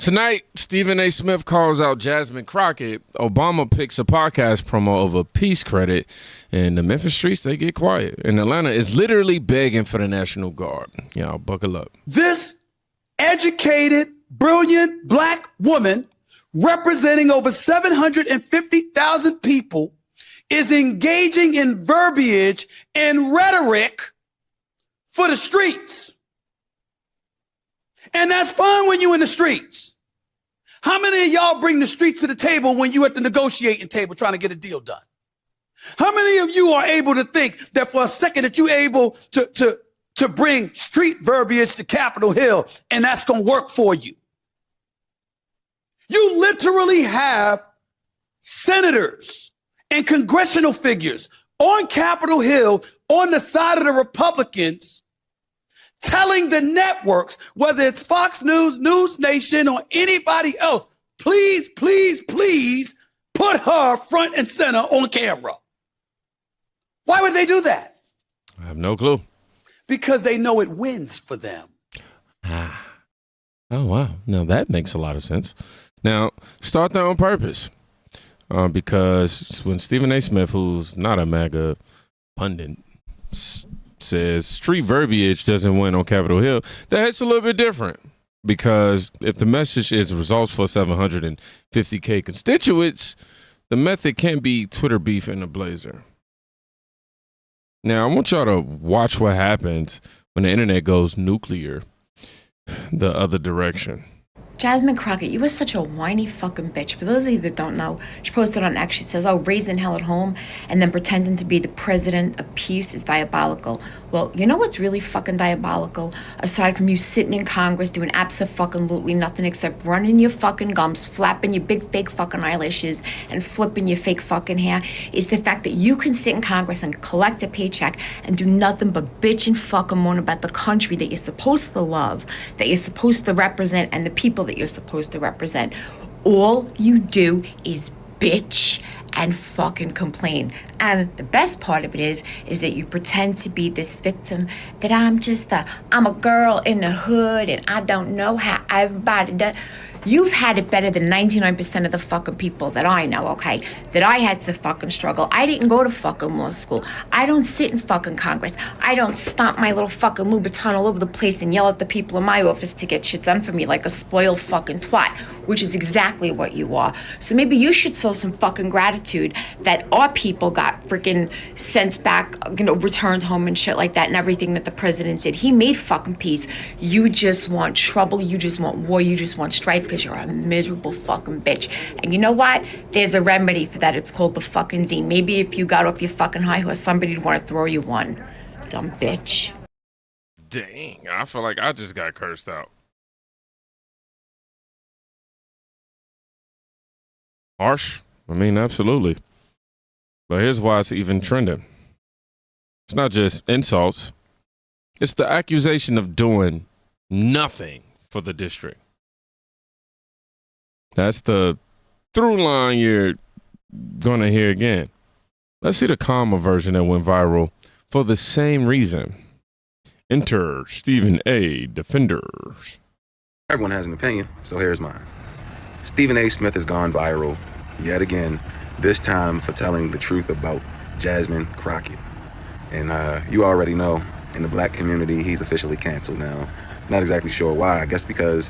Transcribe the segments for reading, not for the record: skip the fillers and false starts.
Tonight, Stephen A. Smith calls out Jasmine Crockett. Obama picks a podcast promo over peace credit. And the Memphis streets, they get quiet. And Atlanta is literally begging for the National Guard. Y'all buckle up. This educated, brilliant black woman representing over 750,000 people is engaging in verbiage and rhetoric for the streets. And that's fine when you're in the streets. How many of y'all bring the streets to the table when you at the negotiating table trying to get a deal done? How many of you are able to think that for a second that you're able to bring street verbiage to Capitol Hill and that's going to work for you? You literally have senators and congressional figures on Capitol Hill on the side of the Republicans telling the networks, whether it's Fox News, News Nation, or anybody else, please, please, please put her front and center on camera. Why would they do that? I have no clue. Because they know it wins for them. Oh, wow. Now that makes a lot of sense. Now, start that on purpose. Because when Stephen A. Smith, who's not a MAGA pundit, says street verbiage doesn't win on Capitol Hill, that's a little bit different. Because if the message is results for 750K constituents, the method can't be Twitter beef in a blazer. Now, I want y'all to watch what happens when the internet goes nuclear the other direction. Jasmine Crockett, you are such a whiny fucking bitch. For those of you that don't know, she posted on X, she says, oh, raising hell at home and then pretending to be the president of peace is diabolical. Well, you know what's really fucking diabolical? Aside from you sitting in Congress doing abso-fucking-lutely nothing except running your fucking gums, flapping your big fake fucking eyelashes and flipping your fake fucking hair, is the fact that you can sit in Congress and collect a paycheck and do nothing but bitch and fucking moan about the country that you're supposed to love, that you're supposed to represent, and the people that you're supposed to represent. All you do is bitch and fucking complain. And the best part of it is that you pretend to be this victim, that I'm a girl in the hood and I don't know how everybody does. You've had it better than 99% of the fucking people that I know, okay? That I had to fucking struggle. I didn't go to fucking law school. I don't sit in fucking Congress. I don't stomp my little fucking Louboutin all over the place and yell at the people in my office to get shit done for me like a spoiled fucking twat, which is exactly what you are. So maybe you should show some fucking gratitude that our people got freaking sent back, returned home and shit like that, and everything that the president did. He made fucking peace. You just want trouble. You just want war. You just want strife because you're a miserable fucking bitch. And you know what? There's a remedy for that. It's called the fucking Dean. Maybe if you got off your fucking high horse, somebody'd want to throw you one. Dumb bitch. Dang, I feel like I just got cursed out. Harsh? I mean, absolutely. But here's why it's even trending. It's not just insults. It's the accusation of doing nothing for the district. That's the through line you're going to hear again. Let's see the calmer version that went viral for the same reason. Enter Stephen A. Defenders. Everyone has an opinion, so here's mine. Stephen A. Smith has gone viral yet again, this time for telling the truth about Jasmine Crockett. And you already know, in the black community, he's officially canceled now. Not exactly sure why. I guess because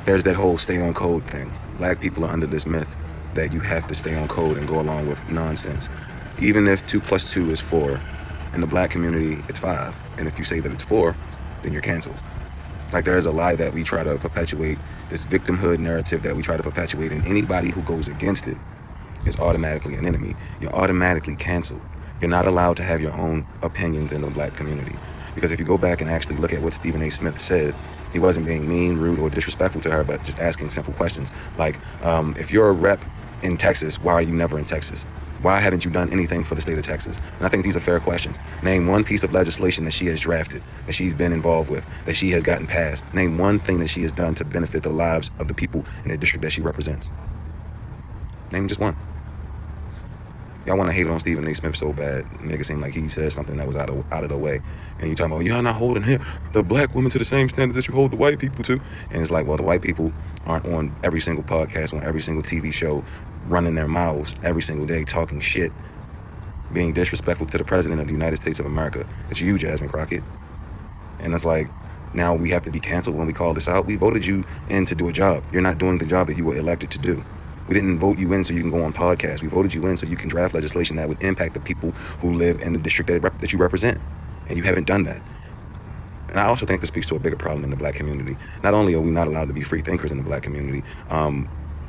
there's that whole stay on code thing. Black people are under this myth that you have to stay on code and go along with nonsense. Even if 2 + 2 is 4, in the black community, it's 5. And if you say that it's 4, then you're canceled. Like, there is a lie that we try to perpetuate, this victimhood narrative that we try to perpetuate, and anybody who goes against it is automatically an enemy. You're automatically canceled. You're not allowed to have your own opinions in the black community. Because if you go back and actually look at what Stephen A. Smith said, he wasn't being mean, rude, or disrespectful to her, but just asking simple questions. Like, if you're a rep in Texas, why are you never in Texas? Why haven't you done anything for the state of Texas? And I think these are fair questions. Name one piece of legislation that she has drafted, that she's been involved with, that she has gotten passed. Name one thing that she has done to benefit the lives of the people in the district that she represents. Name just one. Y'all want to hate on Stephen A. Smith so bad. Make it seem like he said something that was out of the way. And you talking about, you're not holding the black women to the same standards that you hold the white people to. And it's like, well, the white people aren't on every single podcast, on every single TV show, running their mouths every single day, talking shit, being disrespectful to the president of the United States of America. It's you, Jasmine Crockett. And it's like, now we have to be canceled when we call this out. We voted you in to do a job. You're not doing the job that you were elected to do. We didn't vote you in so you can go on podcasts. We voted you in so you can draft legislation that would impact the people who live in the district that you represent. And you haven't done that. And I also think this speaks to a bigger problem in the black community. Not only are we not allowed to be free thinkers in the black community,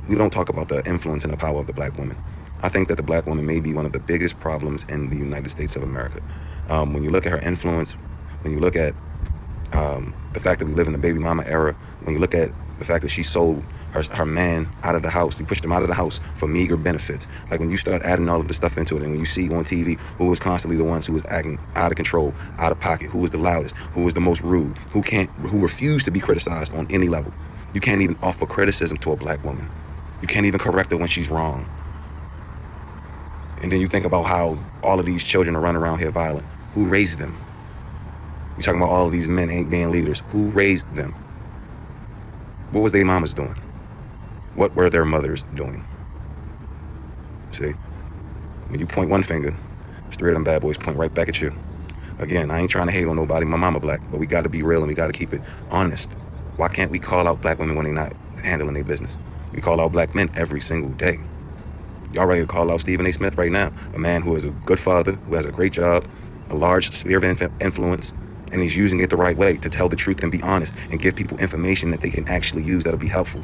we don't talk about the influence and the power of the black woman. I think that the black woman may be one of the biggest problems in the United States of America. When you look at her influence, when you look at the fact that we live in the baby mama era, when you look at the fact that she sold her man out of the house, he pushed him out of the house for meager benefits. Like when you start adding all of this stuff into it, and when you see on TV who was constantly the ones who was acting out of control, out of pocket, who was the loudest, who was the most rude, who refused to be criticized on any level. You can't even offer criticism to a black woman. You can't even correct her when she's wrong. And then you think about how all of these children are running around here violent. Who raised them? We're talking about all of these men ain't being leaders. Who raised them? What was their mamas doing? What were their mothers doing? See? When you point one finger, it's three of them bad boys point right back at you. Again, I ain't trying to hate on nobody. My mama black, but we got to be real and we got to keep it honest. Why can't we call out black women when they're not handling their business? We call out black men every single day. Y'all ready to call out Stephen A. Smith right now? A man who is a good father, who has a great job, a large sphere of influence, and he's using it the right way to tell the truth and be honest and give people information that they can actually use that'll be helpful.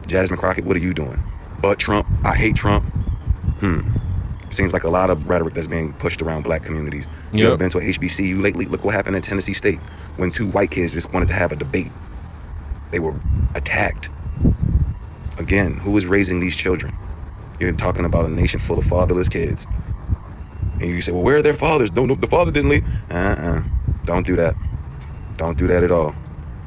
Jasmine Crockett, what are you doing? But Trump, I hate Trump. Seems like a lot of rhetoric that's being pushed around black communities. You ever been to a HBCU lately? Look what happened in Tennessee State when two white kids just wanted to have a debate. They were attacked. Again, who is raising these children? You're talking about a nation full of fatherless kids. And you say, well, where are their fathers? The father didn't leave. Don't do that. Don't do that at all.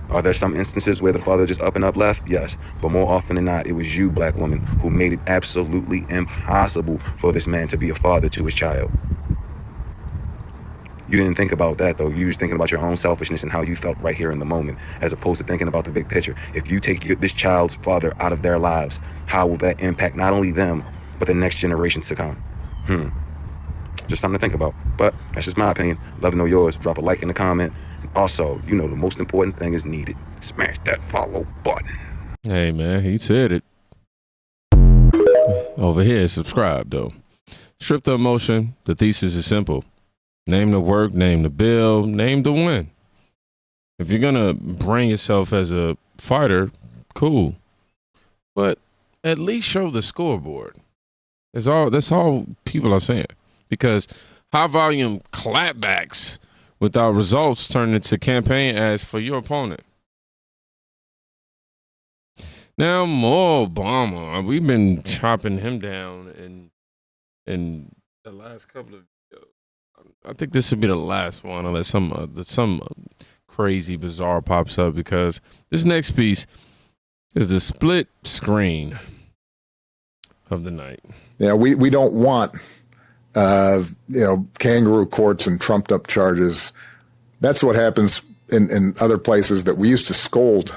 Are there some instances where the father just up and up left? Yes. But more often than not, it was you, black woman, who made it absolutely impossible for this man to be a father to his child. You didn't think about that, though. You was thinking about your own selfishness and how you felt right here in the moment, as opposed to thinking about the big picture. If you take this child's father out of their lives, how will that impact not only them, but the next generations to come? Just something to think about. But that's just my opinion. Love to know yours. Drop a like in the comment. Also, you know, the most important thing is needed. Smash that follow button. Hey, man, he said it. Over here, subscribe, though. Strip the emotion. The thesis is simple. Name the work, name the bill, name the win. If you're going to bring yourself as a fighter, cool. But at least show the scoreboard. That's all people are saying. Because high volume clapbacks without results turn into campaign ads for your opponent. Now, more Obama. We've been chopping him down in the last couple of videos. I think this would be the last one unless some crazy bizarre pops up, because this next piece is the split screen of the night. Yeah, we don't want kangaroo courts and trumped up charges. That's what happens in other places that we used to scold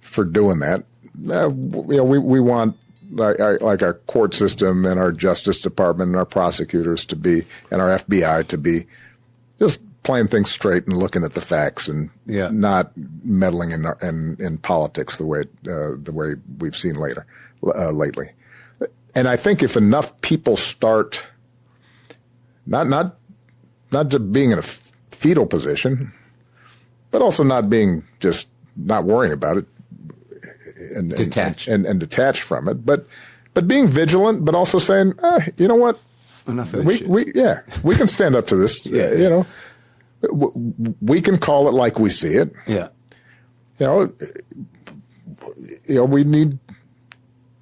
for doing that. We want like our court system and our Justice Department and our prosecutors to be, and our FBI to be, just playing things straight and looking at the facts and not meddling in politics the way we've seen lately. And I think if enough people start not just being in a fetal position, but also not worrying about it and detached from it, but being vigilant, but also saying, you know what, enough of this we can stand up to this. We can call it like we see it.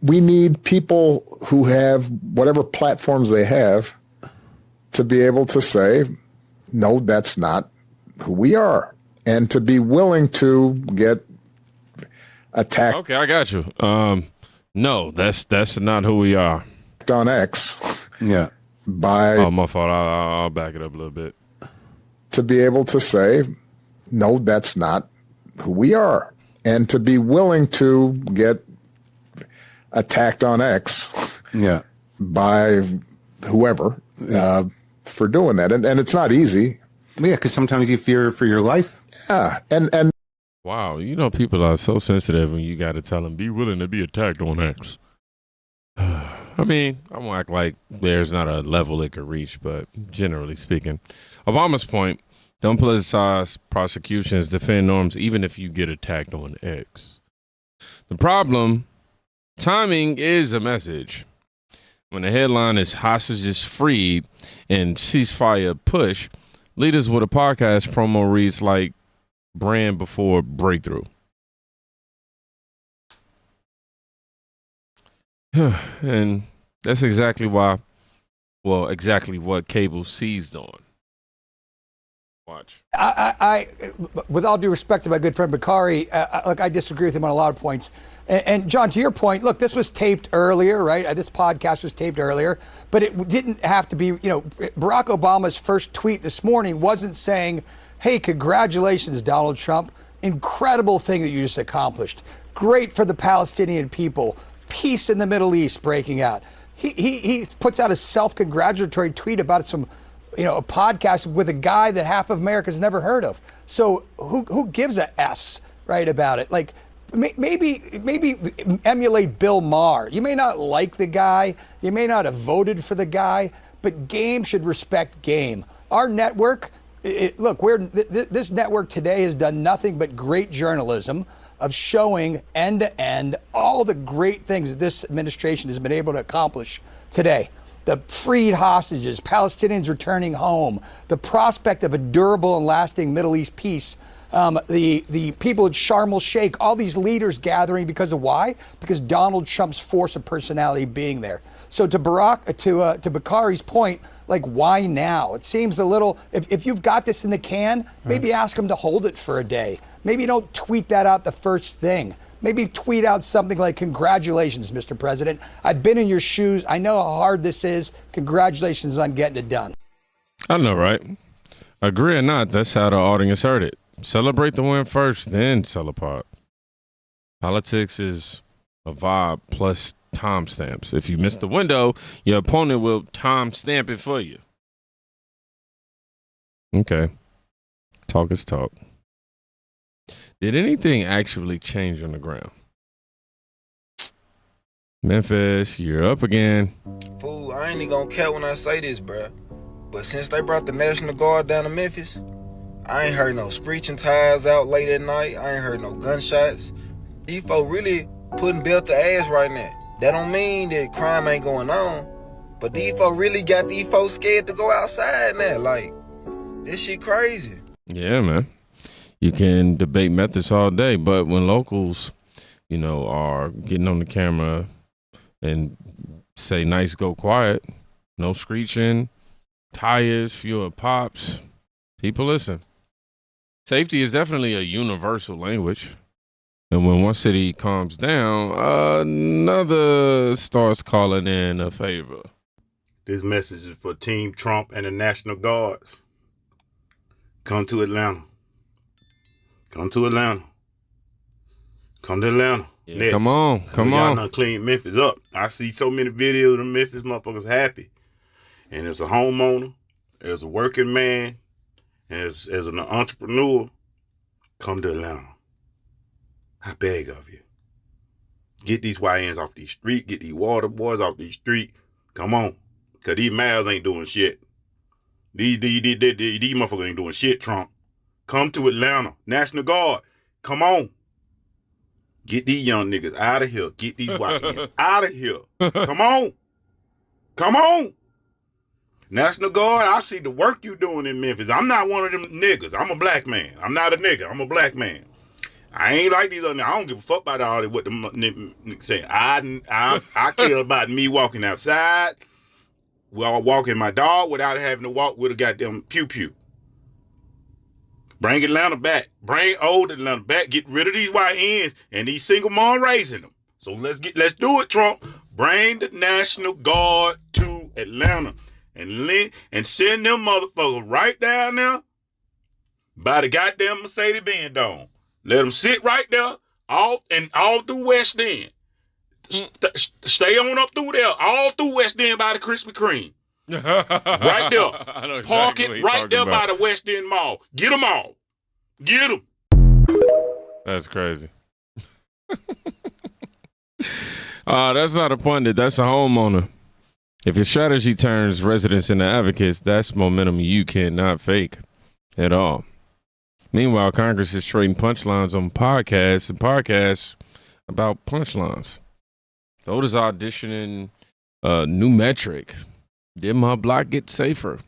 We need people who have whatever platforms they have to be able to say, no, that's not who we are, and to be willing to get attacked. Okay, I got you. No, that's not who we are. On X. Oh, my fault. I'll back it up a little bit. To be able to say, no, that's not who we are, and to be willing to get attacked on X by whoever for doing that. And it's not easy. Yeah, because sometimes you fear for your life. Yeah, and wow, people are so sensitive when you got to tell them, be willing to be attacked on X. I mean, I won't act like there's not a level it could reach, but generally speaking, Obama's point, don't politicize prosecutions, defend norms, even if you get attacked on X. The problem, timing is a message. When the headline is hostages freed and ceasefire push, leaders with a podcast promo reads like brand before breakthrough. And that's exactly what cable seized on. Watch. I with all due respect to my good friend Bakari, look, I disagree with him on a lot of points. And John, to your point, look, this was taped earlier, right? This podcast was taped earlier, but it didn't have to be, Barack Obama's first tweet this morning wasn't saying, hey, congratulations, Donald Trump. Incredible thing that you just accomplished. Great for the Palestinian people. Peace in the Middle East breaking out. He puts out a self-congratulatory tweet about some, a podcast with a guy that half of America's never heard of. So who gives a S, right, about it? Like, maybe emulate Bill Maher. You may not like the guy, you may not have voted for the guy, but game should respect game. Our network, this network today has done nothing but great journalism of showing end to end all the great things that this administration has been able to accomplish today. The freed hostages, Palestinians returning home, the prospect of a durable and lasting Middle East peace, the people at Sharm el-Sheikh, all these leaders gathering because of why? Because Donald Trump's force of personality being there. So to Bakari's point, like, why now? It seems a little, if you've got this in the can, maybe ask him to hold it for a day. Maybe don't tweet that out the first thing. Maybe tweet out something like, congratulations, Mr. President. I've been in your shoes. I know how hard this is. Congratulations on getting it done. I know, right? Agree or not, that's how the audience heard it. Celebrate the win first, then sell apart. Politics is a vibe plus timestamps. If you miss the window, your opponent will timestamp it for you. Okay. Talk is talk. Did anything actually change on the ground? Memphis, you're up again. Fool, I ain't even gonna care when I say this, bruh. But since they brought the National Guard down to Memphis, I ain't heard no screeching tires out late at night. I ain't heard no gunshots. These folks really putting belt to ass right now. That don't mean that crime ain't going on, but these folks really got these folks scared to go outside now. Like, this shit crazy. Yeah, man. You can debate methods all day, but when locals, are getting on the camera and say nice, go quiet, no screeching, tires, fewer pops, people listen. Safety is definitely a universal language. And when one city calms down, another starts calling in a favor. This message is for Team Trump and the National Guards. Come to Atlanta. Come to Atlanta. Come to Atlanta. Yeah, come on. Y'all done clean Memphis up. I see so many videos of the Memphis motherfuckers happy. And as a homeowner, as a working man, as an entrepreneur, come to Atlanta. I beg of you. Get these YNs off these streets. Get these water boys off these streets. Come on. Because these males ain't doing shit. These motherfuckers ain't doing shit, Trump. Come to Atlanta. National Guard. Come on. Get these young niggas out of here. Get these YNs out of here. Come on. Come on. National Guard, I see the work you doing in Memphis. I'm not one of them niggas. I'm a black man. I'm not a nigga. I'm a black man. I ain't like these other. I don't give a fuck about all that. What the niggas say. I care about me walking outside, walking my dog without having to walk with a goddamn pew pew. Bring Atlanta back. Bring old Atlanta back. Get rid of these YNs and these single mom raising them. So let's do it, Trump. Bring the National Guard to Atlanta and send them motherfuckers right down there by the goddamn Mercedes-Benz Dome. Let them sit right there all through West End. Stay on up through there, all through West End by the Krispy Kreme. Right there. I know exactly Park what it you're right talking there about. by the West End Mall. Get them all. Get them. That's crazy. That's not a pundit. That's a homeowner. If your strategy turns residents into advocates, that's momentum you cannot fake at all. Meanwhile, Congress is trading punchlines on podcasts and podcasts about punchlines. Otis auditioning new metric. Did my block get safer?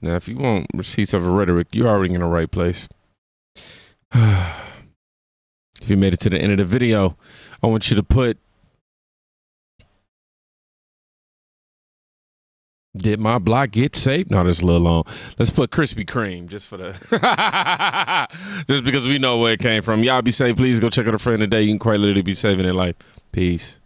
Now, if you want receipts of a rhetoric, you're already in the right place. If you made it to the end of the video, I want you to put, did my block get saved? No, that's a little long. Let's put Krispy Kreme just for the, just because we know where it came from. Y'all be safe. Please go check out a friend today. You can quite literally be saving their life. Peace.